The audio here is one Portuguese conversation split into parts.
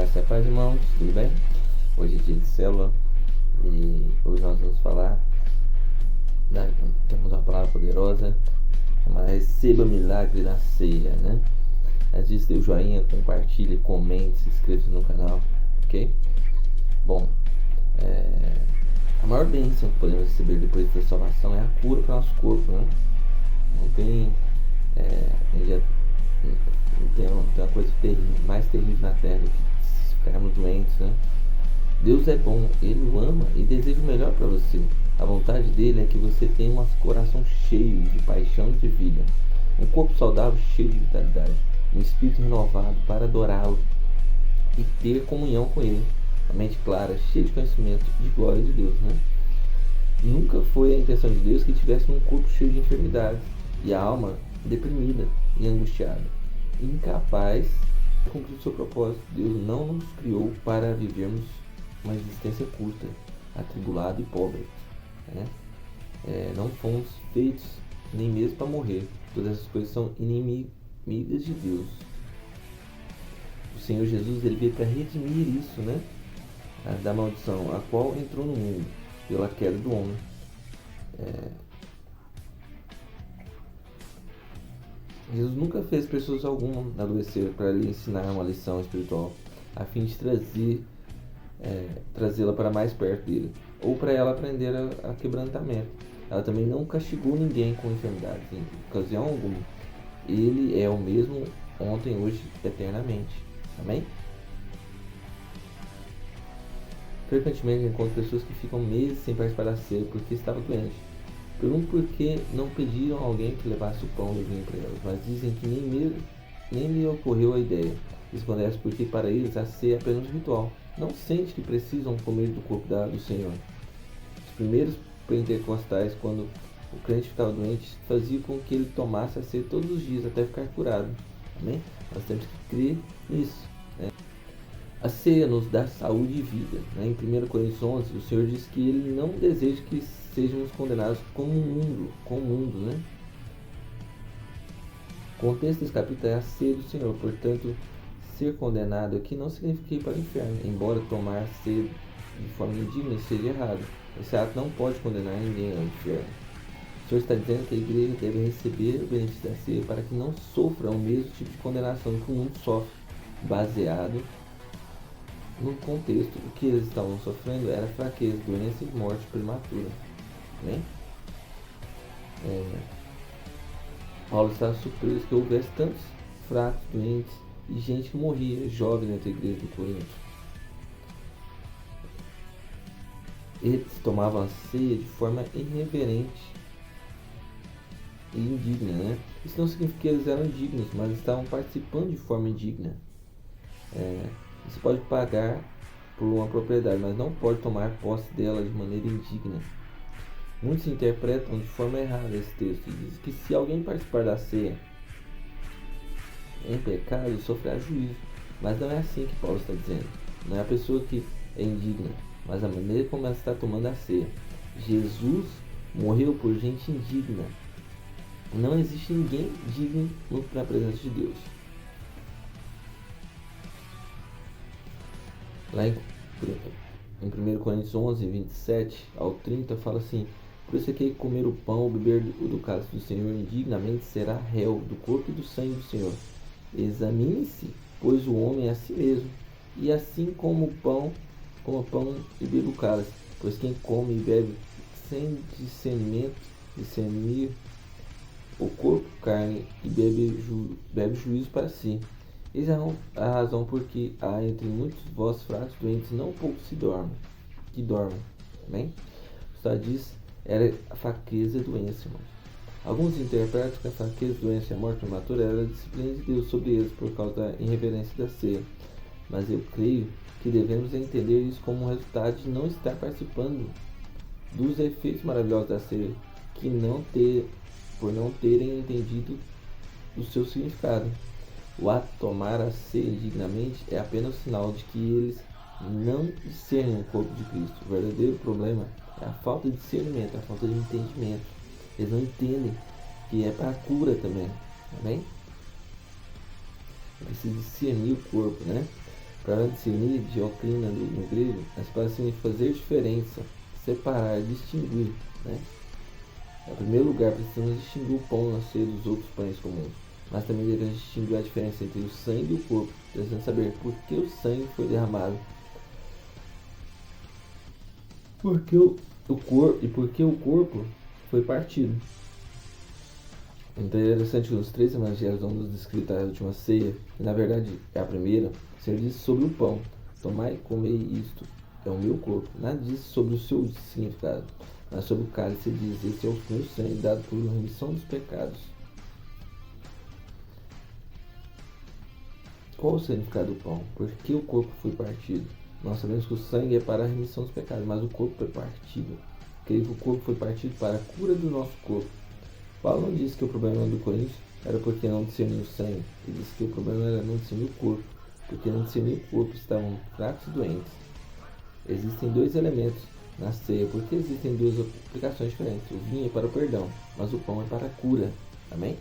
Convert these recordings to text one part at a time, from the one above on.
Graça e paz, irmãos, tudo bem? Hoje é dia de célula e hoje nós vamos falar, temos uma palavra poderosa chamada Receba o Milagre da Ceia, né? Às vezes dê o joinha, compartilhe, comente, se inscreva no canal, ok? Bom, a maior bênção que podemos receber depois da salvação é a cura para o nosso corpo, né? Não tem, tem uma coisa mais terrível na terra do que ficarmos doentes, né? Deus é bom, Ele o ama e deseja o melhor para você. A vontade dele é que você tenha um coração cheio de paixão de vida, um corpo saudável cheio de vitalidade, um espírito renovado para adorá-lo e ter comunhão com Ele, uma mente clara, cheia de conhecimento de glória de Deus, né? Nunca foi a intenção de Deus que tivéssemos um corpo cheio de enfermidades e a alma deprimida e angustiada, incapaz de cumprir o seu propósito. Deus não nos criou para vivermos uma existência curta, atribulada e pobre, né? Não fomos feitos nem mesmo para morrer. Todas essas coisas são inimigas de Deus. O Senhor Jesus, ele veio para redimir isso, né? Da maldição a qual entrou no mundo pela queda do homem. Jesus nunca fez pessoas alguma adoecer para lhe ensinar uma lição espiritual, a fim de trazê-la para mais perto dele, ou para ela aprender a quebrantamento. Ela também não castigou ninguém com enfermidades em ocasião alguma. Ele é o mesmo ontem, hoje, eternamente. Amém? Frequentemente encontro pessoas que ficam meses sem participar da ceia porque estavam doentes. Pergunto por que não pediram a alguém que levasse o pão e o vinho para elas, mas dizem que nem me ocorreu a ideia. Respondesse porque para eles a ceia é apenas um ritual. Não sente que precisam comer do corpo do Senhor. Os primeiros pentecostais, quando o crente ficava doente, faziam com que ele tomasse a ceia todos os dias até ficar curado. Amém? Nós temos que crer nisso, né? A ceia nos dá saúde e vida, né? Em 1 Coríntios 11, o Senhor diz que Ele não deseja que sejamos condenados com o mundo, né? O contexto desse capítulo é a ceia do Senhor, portanto, ser condenado aqui não significa ir para o inferno, embora tomar ceia de forma indigna seja errado. Esse ato não pode condenar ninguém ao inferno. O Senhor está dizendo que a igreja deve receber o benefício da ceia para que não sofra o mesmo tipo de condenação que o mundo sofre, baseado no contexto. O que eles estavam sofrendo era fraqueza, doença e morte prematura, né? Paulo estava surpreso que houvesse tantos fracos, doentes e gente que morria, jovem dentro da igreja do Corinto. Eles tomavam a ceia de forma irreverente e indigna, né? Isso não significa que eles eram indignos, mas estavam participando de forma indigna. Você pode pagar por uma propriedade, mas não pode tomar posse dela de maneira indigna. Muitos interpretam de forma errada esse texto e dizem que se alguém participar da ceia em pecado, sofrerá juízo. Mas não é assim que Paulo está dizendo. Não é a pessoa que é indigna, mas a maneira como ela está tomando a ceia. Jesus morreu por gente indigna. Não existe ninguém digno na presença de Deus. Lá em 1 Coríntios 11, 27 ao 30, fala assim: por isso é que comer o pão ou beber do cálice do Senhor indignamente será réu do corpo e do sangue do Senhor. Examine-se, pois o homem a si mesmo, e assim como pão e bebe o cálice, pois quem come e bebe sem discernir o corpo, carne, e bebe juízo para si. Eis a razão porque há entre muitos de vós fracos, doentes, não poucos que dormem. Amém? O Estado diz, era a fraqueza e doença, irmão. Alguns interpretam que a fraqueza, doença e a morte prematura era a disciplina de Deus sobre eles por causa da irreverência da ceia. Mas eu creio que devemos entender isso como um resultado de não estar participando dos efeitos maravilhosos da ceia, por não terem entendido o seu significado. O ato de tomar a ceia indignamente é apenas um sinal de que eles não discernem o corpo de Cristo. O verdadeiro problema é a falta de discernimento, a falta de entendimento. Eles não entendem que é para a cura também. Amém? Precisa discernir o corpo, né? Para discernir, diocrina no grego, essa palavra significa fazer diferença, separar, distinguir, né? Em primeiro lugar, precisamos distinguir o pão na ceia dos outros pães comuns, mas também devemos distinguir a diferença entre o sangue e o corpo, precisamos saber por que o sangue foi derramado, por que o corpo foi partido. Então é interessante que os 3 evangelhos vão nos descritos a última ceia, e na verdade é a primeira. O Senhor disse sobre o pão: tomai e comei isto, é o meu corpo. Nada diz sobre o seu significado, mas sobre o cálice diz: este é o meu sangue dado por remissão dos pecados. Qual o significado do pão? Por que o corpo foi partido? Nós sabemos que o sangue é para a remissão dos pecados, mas o corpo foi partido. Creio que o corpo foi partido para a cura do nosso corpo. Paulo não disse que o problema do Coríntios era porque não discerniu o sangue. Ele disse que o problema era não discernir o corpo, porque não discerniu o corpo, estavam fracos e doentes. Existem 2 elementos na ceia, porque existem 2 aplicações diferentes. O vinho é para o perdão, mas o pão é para a cura. Amém?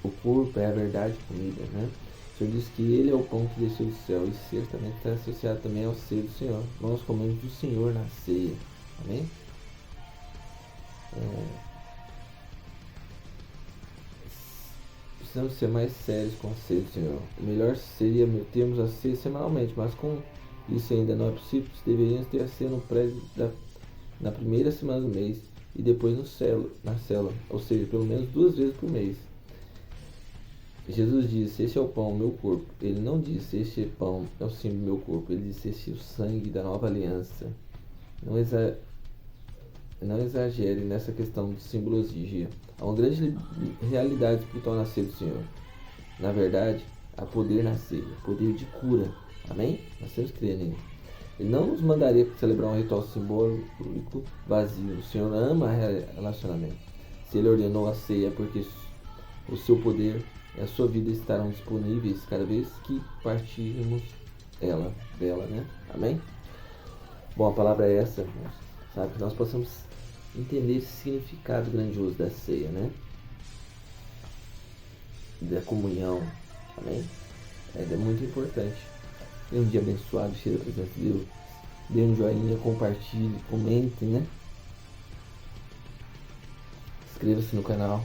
O corpo é a verdade comida, né? O Senhor diz que Ele é o pão que desceu do céu, e ceia também está associado também ao ceia do Senhor. Nós comemos do Senhor na ceia. Amém? Precisamos ser mais sérios com a ceia do Senhor. O melhor seria termos a ceia semanalmente, mas com isso ainda não é possível. Deveríamos ter a ceia no prédio na primeira semana do mês e depois na célula, ou seja, pelo menos 2 vezes por mês. Jesus disse: este é o pão, meu corpo. Ele não disse: este pão é o símbolo do meu corpo. Ele disse: este é o sangue da nova aliança. Não exagere nessa questão de simbologia. Há uma grande realidade espiritual na ceia do Senhor. Na verdade, há poder na ceia, poder de cura. Amém? Nós temos que crer nele. Ele não nos mandaria celebrar um ritual simbólico vazio. O Senhor ama relacionamento. Se Ele ordenou a ceia, é porque o seu poder e a sua vida estarão disponíveis cada vez que partirmos dela, né? Amém? Bom, a palavra é essa, irmãos. Sabe, que nós possamos entender esse significado grandioso da ceia, né? Da comunhão. Amém? É muito importante. Tenha um dia abençoado, cheio da presença de Deus. Dê um joinha, compartilhe, comente, né? Inscreva-se no canal.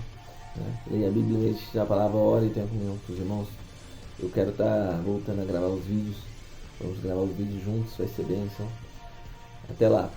Leia a Bíblia, medite a palavra, ore e tenha comunhão com os irmãos. Eu quero estar voltando a gravar os vídeos. Vamos gravar os vídeos juntos, vai ser bênção. Até lá.